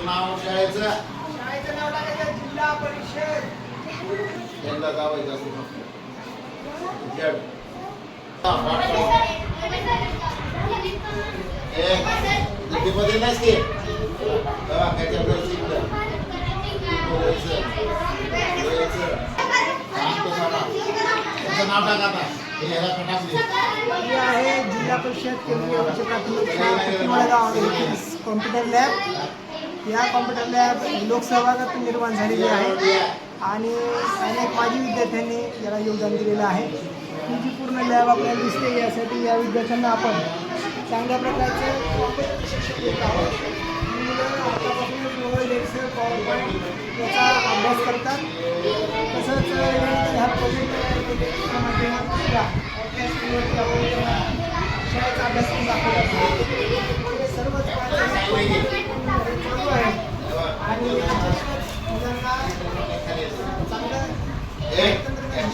नाव शाळेचं नाव टाकायचं जिल्हा परिषद. यांना गावायचं असं दिल्लीमध्ये नसते नाव टाका आता ही आहे जिल्हा परिषद केंद्रीय उच्च प्राथमिक शाळा गावामध्ये कॉम्प्युटर लॅब. या कॉम्प्युटर लॅब लोकसहभागातून निर्माण झालेली आहे आणि अनेक माजी विद्यार्थ्यांनी याला योगदान दिलेलं आहे. ही जी पूर्ण लॅब आपल्याला दिसते यासाठी या विद्यार्थ्यांना आपण चांगल्या प्रकारचे शिक्षण देत आहोत. आतापासूनच मोबाईल एक्सेल पॉवरपॉईंट याचा अभ्यास करतात. तसंच ह्या प्रोजेक्टच्या माध्यमातून शाळेचा अभ्यास करून दाखवतात. सर्वच चालू आहे आणि मुलांना चांगलं तंत्रज्ञान